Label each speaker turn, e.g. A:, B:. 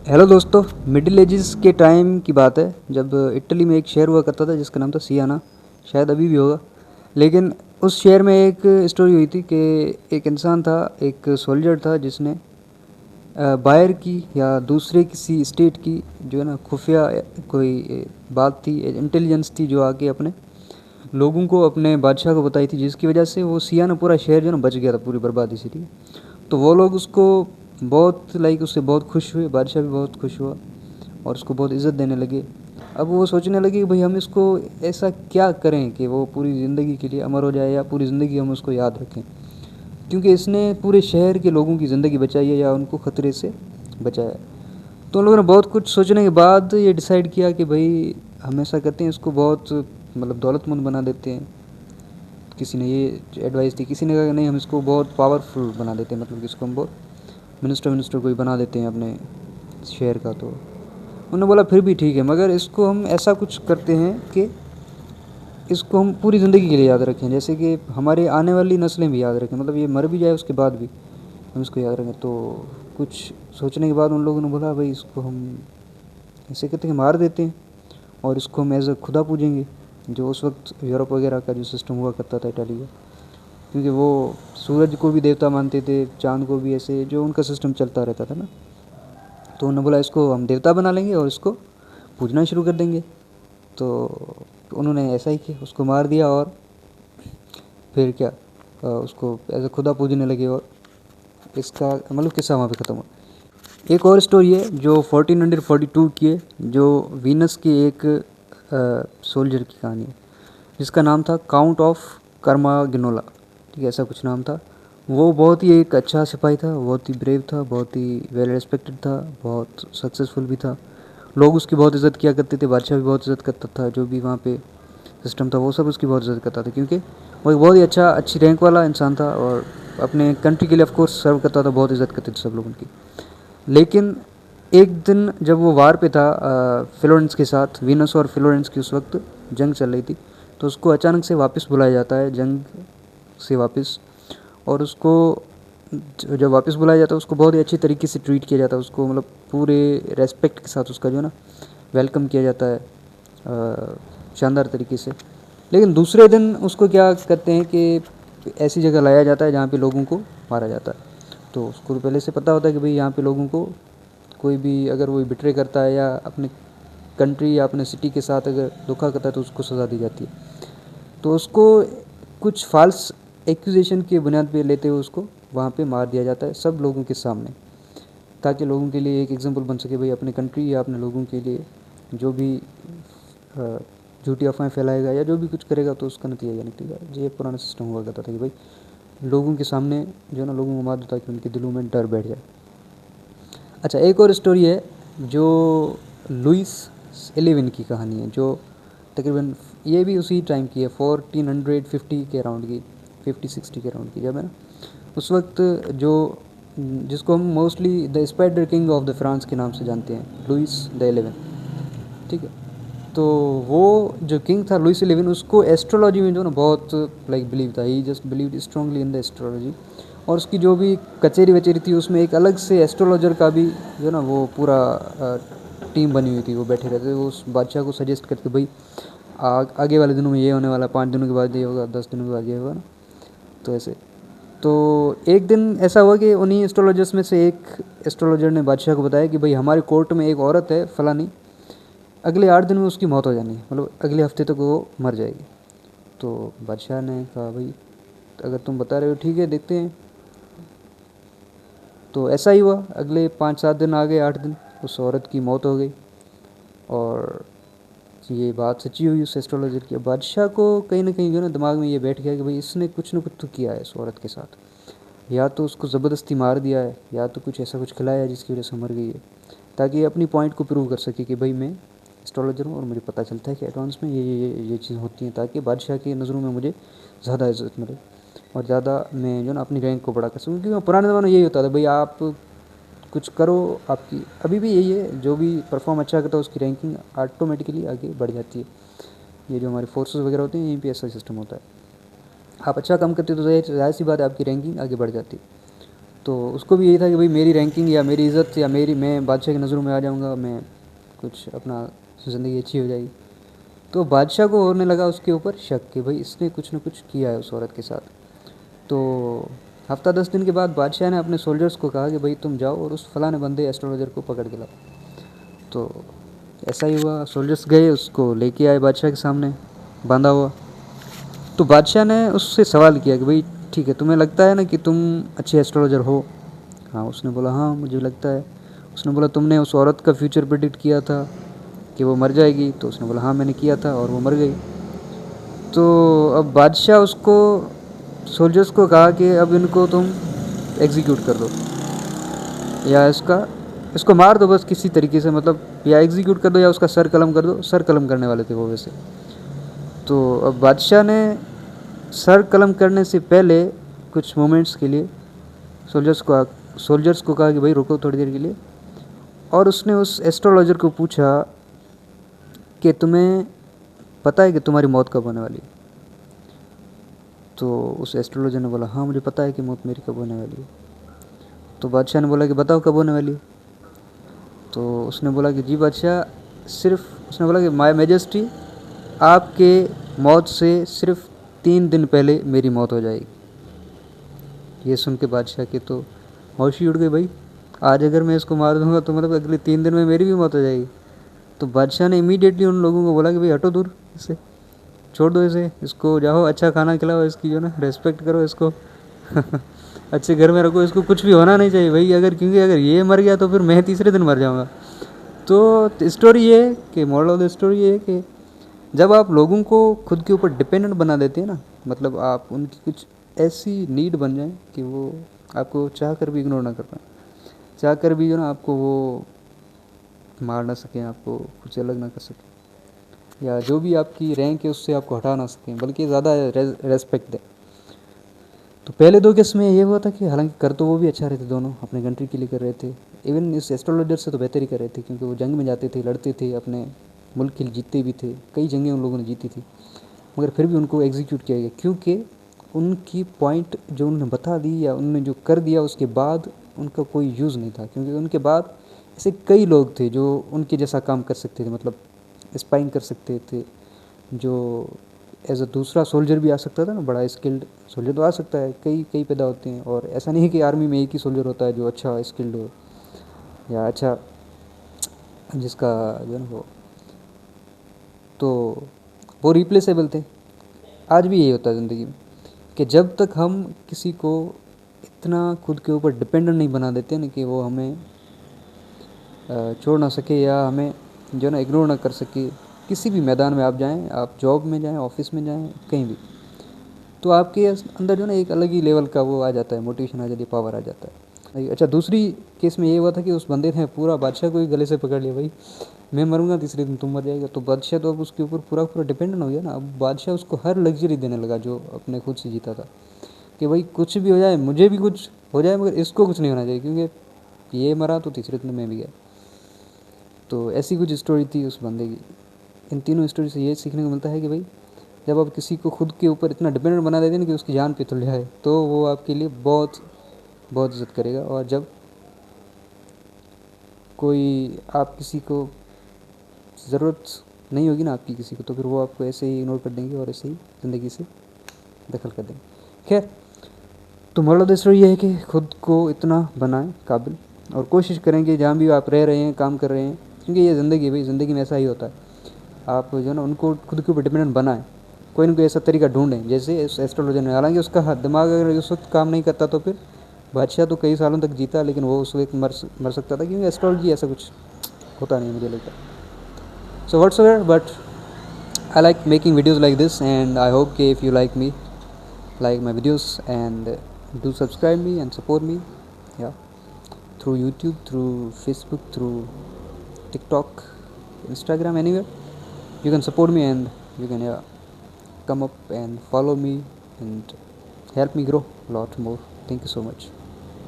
A: Hello दोस्तों। Middle ages के time की बात है जब इटली में एक शहर हुआ करता था जिसका नाम था सियाना। शायद अभी भी होगा। लेकिन उस शहर में एक स्टोरी हुई थी कि एक इंसान था, एक सोल्जर था जिसने बाहर की या दूसरे किसी स्टेट की जो है ना खुफिया कोई बात थी, इंटेलिजेंस थी जो आके अपने लोगों को, अपने बादशाह को बताई थी, जिसकी वजह से वो सियाना पूरा शहर जो है ना बच गया था पूरी बर्बादी से। ठीक है, तो वो लोग उसको बहुत उससे बहुत खुश हुए, बादशाह भी बहुत खुश हुआ और उसको बहुत इज़्ज़त देने लगे। अब वो सोचने लगे कि भाई हम इसको ऐसा क्या करें कि वो पूरी ज़िंदगी के लिए अमर हो जाए या पूरी ज़िंदगी हम उसको याद रखें, क्योंकि इसने पूरे शहर के लोगों की ज़िंदगी बचाई है या उनको ख़तरे से बचाया है। तो उन लोगों ने बहुत कुछ सोचने के बाद ये डिसाइड किया कि भाई हम ऐसा करते हैं, इसको बहुत दौलतमंद बना देते हैं। किसी ने ये एडवाइस दी, किसी ने कहा कि नहीं हम इसको बहुत पावरफुल बना देते हैं, कि इसको हम बहुत मिनिस्टर कोई बना देते हैं अपने शहर का। तो उन्होंने बोला फिर भी ठीक है, मगर इसको हम ऐसा कुछ करते हैं कि इसको हम पूरी ज़िंदगी के लिए याद रखें, जैसे कि हमारे आने वाली नस्लें भी याद रखें, ये मर भी जाए उसके बाद भी हम इसको याद रखें। तो कुछ सोचने के बाद उन लोगों ने बोला भाई इसको हम ऐसे कहते हैं मार देते हैं और इसको हम एज अ खुदा पूजेंगे, जो उस वक्त यूरोप वगैरह का जो सिस्टम हुआ करता था इटाली का, क्योंकि वो सूरज को भी देवता मानते थे, चाँद को भी, ऐसे जो उनका सिस्टम चलता रहता था ना। तो उन्होंने बोला इसको हम देवता बना लेंगे और इसको पूजना शुरू कर देंगे। तो उन्होंने ऐसा ही किया, उसको मार दिया और फिर क्या, उसको एज अ खुदा पूजने लगे और इसका किस्सा वहाँ पे ख़त्म हुआ। एक और स्टोरी है जो 1442 की है, जो वीनस की एक सोल्जर की कहानी है जिसका नाम था काउंट ऑफ कर्मागिनोला। ठीक है, ऐसा कुछ नाम था। वो बहुत ही एक अच्छा सिपाही था, बहुत ही ब्रेव था, बहुत ही वेल रिस्पेक्टेड था, बहुत सक्सेसफुल भी था। लोग उसकी बहुत इज़्ज़त किया करते थे, बादशाह भी बहुत इज़्ज़त करता था, जो भी वहाँ पे सिस्टम था वो सब उसकी बहुत इज़्ज़त करता था, क्योंकि वो एक बहुत ही अच्छी रैंक वाला इंसान था और अपने कंट्री के लिए ऑफकोर्स सर्व करता था, बहुत इज़्ज़त करते थे सब लोग उनकी। लेकिन एक दिन जब वो वार पे था फ्लोरेंस के साथ, वीनस और फ्लोरेंस की उस वक्त जंग चल रही थी, तो उसको अचानक से वापस बुलाया जाता है जंग से वापस। और उसको जब वापस बुलाया जाता है उसको बहुत ही अच्छी तरीके से ट्रीट किया जाता है, उसको पूरे रेस्पेक्ट के साथ उसका जो है ना वेलकम किया जाता है शानदार तरीके से। लेकिन दूसरे दिन उसको क्या करते हैं कि ऐसी जगह लाया जाता है जहाँ पे लोगों को मारा जाता है। तो उसको पहले से पता होता है कि भाई यहाँ पे लोगों को कोई भी अगर वो बिट्रे करता है या अपने कंट्री या अपने सिटी के साथ अगर धोखा करता है तो उसको सज़ा दी जाती है। तो उसको कुछ फाल्स एक्यूजेशन की बुनियाद पे लेते हुए उसको वहाँ पे मार दिया जाता है सब लोगों के सामने, ताकि लोगों के लिए एक एग्जांपल बन सके भाई अपने कंट्री या अपने लोगों के लिए जो भी झूठी अफवाहें फैलाएगा या जो भी कुछ करेगा तो उसका नतीजा ये निकलेगा। ये पुराना सिस्टम हुआ करता था कि भाई लोगों के सामने जो है ना लोगों को मार दो ताकि उनके दिलों में डर बैठ जाए। अच्छा, एक और स्टोरी है जो लुइस 11 की कहानी है, जो तकरीबन ये भी उसी टाइम की है, 1450 के अराउंड की, 50-60 के अराउंड की, जब है ना उस वक्त जो जिसको हम mostly the spider king of the France के नाम से जानते हैं, लुइस द 11। ठीक है, तो वो जो किंग था लुइस 11, उसको एस्ट्रोलॉजी में जो ना बहुत बिलीव था, he just believe strongly in the astrology. और उसकी जो भी कचेरी वचेरी थी उसमें एक अलग से एस्ट्रोलॉजर का भी जो ना वो पूरा टीम बनी हुई थी, वो बैठे रहते थे, वो उस बादशाह को सजेस्ट करते भाई आगे वाले दिनों में ये होने वाला, 5 दिनों के बाद ये होगा, 10 दिनों के बाद ये होगा ना। तो ऐसे, तो एक दिन ऐसा हुआ कि उन्हीं एस्ट्रोलॉजर्स में से एक एस्ट्रोलॉजर ने बादशाह को बताया कि भाई हमारे कोर्ट में एक औरत है फलानी, अगले 8 दिन में उसकी मौत हो जानी है, अगले हफ्ते तक वो मर जाएगी। तो बादशाह ने कहा भाई अगर तुम बता रहे हो ठीक है देखते हैं। तो ऐसा ही हुआ, अगले 5-7 दिन आ गए, 8 दिन, उस औरत की मौत हो गई और ये बात सच्ची हुई उस एस्ट्रोलॉजर की। बादशाह को कहीं ना कहीं जो ना दिमाग में ये बैठ गया कि भाई इसने कुछ ना कुछ तो किया है इस औरत के साथ, या तो उसको ज़बरदस्ती मार दिया है या तो कुछ ऐसा कुछ खिलाया है जिसकी वजह से मर गई है, ताकि ये अपनी पॉइंट को प्रूव कर सके कि भाई मैं एस्ट्रोलॉजर हूँ और मुझे पता चलता है कि एडवांस में ये चीज़ होती हैं, ताकि बादशाह की नज़रों में मुझे ज़्यादा इज्जत मिले और ज़्यादा मैं जो ना अपनी रैंक को बढ़ा कर सकूँ। क्योंकि पुराने ज़माने में यही होता था भाई आप कुछ करो, आपकी अभी भी यही है, जो भी परफॉर्म अच्छा करता है उसकी रैंकिंग ऑटोमेटिकली आगे बढ़ जाती है। ये जो हमारे फोर्सेस वगैरह होते हैं यहीं पे ऐसा सिस्टम होता है, आप अच्छा काम करते हो तो जाहिर सी बात है आपकी रैंकिंग आगे बढ़ जाती है। तो उसको भी यही था कि भाई मेरी रैंकिंग या मेरी इज़्ज़त या मैं बादशाह की नज़रों में आ जाऊँगा, मैं कुछ अपना ज़िंदगी अच्छी हो जाएगी। तो बादशाह को होने लगा उसके ऊपर शक कि भाई इसने कुछ न कुछ किया है उस औरत के साथ। तो हफ्ता 10 दिन के बाद बादशाह ने अपने सोल्जर्स को कहा कि भाई तुम जाओ और उस फलाने बंदे एस्ट्रोलॉजर को पकड़ के लाओ। तो ऐसा ही हुआ, सोल्जर्स गए, उसको लेके आए बादशाह के सामने बांधा हुआ। तो बादशाह ने उससे सवाल किया कि भाई ठीक है, तुम्हें लगता है ना कि तुम अच्छे एस्ट्रोलॉजर हो? हाँ, उसने बोला हाँ मुझे लगता है। उसने बोला तुमने उस औरत का फ्यूचर प्रेडिक्ट किया था कि वो मर जाएगी? तो उसने बोला हाँ मैंने किया था और वो मर गई। तो अब बादशाह उसको सोल्जर्स को कहा कि अब इनको तुम एग्जीक्यूट कर दो या इसको मार दो बस किसी तरीके से, मतलब या एग्जीक्यूट कर दो या उसका सर कलम कर दो। सर कलम करने वाले थे वो वैसे। तो अब बादशाह ने सर कलम करने से पहले कुछ मोमेंट्स के लिए सोल्जर्स को कहा कि भाई रुको थोड़ी देर के लिए, और उसने उस एस्ट्रोलॉजर को पूछा कि तुम्हें पता है कि तुम्हारी मौत कब होने वाली है? तो उस एस्ट्रोलॉजर ने बोला हाँ मुझे पता है कि मौत मेरी कब होने वाली है। तो बादशाह ने बोला कि बताओ कब होने वाली है? तो उसने बोला कि जी बादशाह, उसने बोला कि माय मैजेस्टी, आपके मौत से सिर्फ 3 दिन पहले मेरी मौत हो जाएगी। ये सुन के बादशाह की तो होश उड़ गई, भाई आज अगर मैं इसको मार दूंगा तो मतलब अगले 3 दिन में मेरी भी मौत हो जाएगी। तो बादशाह ने इमीडिएटली उन लोगों को बोला कि भाई हटो दूर, इसे छोड़ दो, इसको जाओ अच्छा खाना खिलाओ, इसकी जो ना रेस्पेक्ट करो इसको अच्छे घर में रखो, इसको कुछ भी होना नहीं चाहिए भाई, क्योंकि अगर ये मर गया तो फिर मैं तीसरे दिन मर जाऊँगा। तो स्टोरी ये है कि मॉरल ऑफ द स्टोरी ये है कि जब आप लोगों को खुद के ऊपर डिपेंडेंट बना देते हैं ना, मतलब आप उनकी कुछ ऐसी नीड बन जाए कि वो आपको चाह कर भी इग्नोर ना कर पाए, चाह कर भी जो ना आपको वो मार ना सकें, आपको कुछ अलग ना कर सकें, या जो भी आपकी रैंक है उससे आपको हटा ना सकें, बल्कि ज़्यादा रेस्पेक्ट दें। तो पहले 2 केस में ये हुआ था कि हालांकि कर तो वो भी अच्छा रहे थे, दोनों अपने कंट्री के लिए कर रहे थे, इवन इस एस्ट्रोलॉजर से तो बेहतर ही कर रहे थे, क्योंकि वो जंग में जाते थे, लड़ते थे, अपने मुल्क के लिए जीतते भी थे, कई जंगें उन लोगों ने जीती थी, मगर फिर भी उनको एग्जीक्यूट किया गया क्योंकि उनकी पॉइंट जो उन्होंने बता दी या उन्होंने जो कर दिया उसके बाद उनका कोई यूज़ नहीं था, क्योंकि उनके बाद ऐसे कई लोग थे जो उनके जैसा काम कर सकते थे, मतलब स्पाइंग कर सकते थे, जो एज अ दूसरा सोल्जर भी आ सकता था ना, बड़ा स्किल्ड सोल्जर तो आ सकता है, कई कई पैदा होते हैं, और ऐसा नहीं है कि आर्मी में एक ही सोल्जर होता है जो अच्छा स्किल्ड हो या अच्छा जिसका जो है ना हो, तो वो रिप्लेसेबल थे। आज भी यही होता है ज़िंदगी में कि जब तक हम किसी को इतना खुद के ऊपर डिपेंडेंट नहीं बना देते ना कि वो हमें छोड़ ना सके या हमें जो ना इग्नोर ना कर सके, किसी भी मैदान में आप जाएं, आप जॉब में जाएं, ऑफिस में जाएं, कहीं भी, तो आपके अंदर जो ना एक अलग ही लेवल का वो आ जाता है, मोटिवेशन आ जाती है, पावर आ जाता है। अच्छा, दूसरी केस में ये हुआ था कि उस बंदे ने पूरा बादशाह को ही गले से पकड़ लिया, भाई मैं मरूंगा तीसरे दिन तुम मर जाएगा। तो बादशाह तो अब उसके ऊपर पूरा पूरा डिपेंडेंट हो गया ना, अब बादशाह उसको हर लग्जरी देने लगा जो अपने खुद से जीता था, कि भाई कुछ भी हो जाए, मुझे भी कुछ हो जाए, मगर इसको कुछ नहीं होना चाहिए, क्योंकि ये मरा तो तीसरे दिन मैं भी गया। तो ऐसी कुछ स्टोरी थी उस बंदे की। इन तीनों स्टोरी से ये सीखने को मिलता है कि भाई जब आप किसी को खुद के ऊपर इतना डिपेंडेंट बना देते हैं ना कि उसकी जान पे तुल जाए, तो वो आपके लिए बहुत बहुत इज़्ज़त करेगा, और जब कोई आप किसी को ज़रूरत नहीं होगी ना आपकी किसी को, तो फिर वो आपको ऐसे ही इग्नोर कर देंगे और ऐसे ही ज़िंदगी से दखल कर देंगे। खैर, तो मोरल ऑफ द स्टोरी ये है कि खुद को इतना बनाएं काबिल, और कोशिश करेंगे जहाँ भी आप रह रहे हैं, काम कर रहे हैं, क्योंकि ये ज़िंदगी है भाई, ज़िंदगी में ऐसा ही होता है, आप जो है ना उनको खुद के ऊपर डिपेंडेंट बनाएं, कोई ना कोई ऐसा तरीका ढूंढें, जैसे इस एस्ट्रोलॉजर ने, हालांकि उसका दिमाग अगर उस वक्त काम नहीं करता तो फिर बादशाह तो कई सालों तक जीता, लेकिन वो उस वक्त मर सकता था, क्योंकि एस्ट्रोलॉजी ऐसा कुछ होता नहीं मुझे लगता। So whatsoever, but I like making videos like this, and I hope if you like my videos, and do subscribe me and support me, yeah, through YouTube, through Facebook, through TikTok, Instagram, anywhere you can support me, and you can come up and follow me and help me grow a lot more. Thank you so much.